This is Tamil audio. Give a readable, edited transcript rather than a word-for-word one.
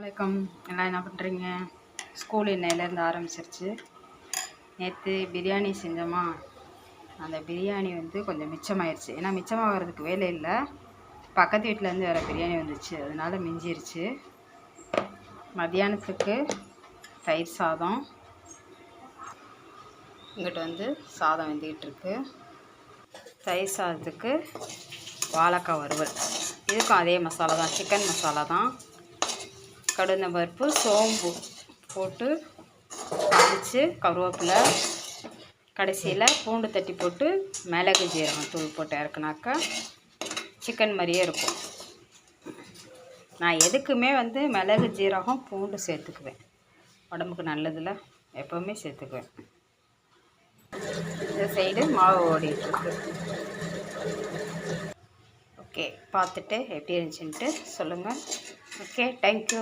வணக்கம். எல்லாம் என்ன பண்ணுறீங்க? ஸ்கூல் இன்னையிலேருந்து ஆரம்பிச்சிருச்சு. நேற்று பிரியாணி செஞ்சோமா, அந்த பிரியாணி கொஞ்சம் மிச்சமாயிருச்சு. ஏன்னா மிச்சமாகிறதுக்கு வேலை இல்லை, பக்கத்து வீட்டிலேருந்து வேறு பிரியாணி வந்துச்சு, அதனால மிஞ்சிருச்சு. மத்தியானத்துக்கு தயிர் சாதம், இங்கிட்ட சாதம் வெந்துக்கிட்டுருக்கு. தயிர் சாதத்துக்கு வாழைக்காய் வறுவல், இதுக்கும் அதே மசாலா தான், சிக்கன் மசாலா தான். கடுந்தம்பருப்பு சோம்பு போட்டு தாளித்து, கருவேப்பிலை, கடைசியில் பூண்டு தட்டி போட்டு மிளகு ஜீரகம் தூள் போட்டு இறக்குனாக்கா சிக்கன் மாதிரியே இருக்கும். நான் எதுக்குமே மிளகு ஜீரகம் பூண்டு சேர்த்துக்குவேன், உடம்புக்கு நல்லதில் எப்போவுமே சேர்த்துக்குவேன். இந்த சைடு மாவு ஓடிட்டுருக்கு. ஓகே, பார்த்துட்டு எப்படி இருந்துச்சுன்ட்டு சொல்லுங்கள். Okay, thank you.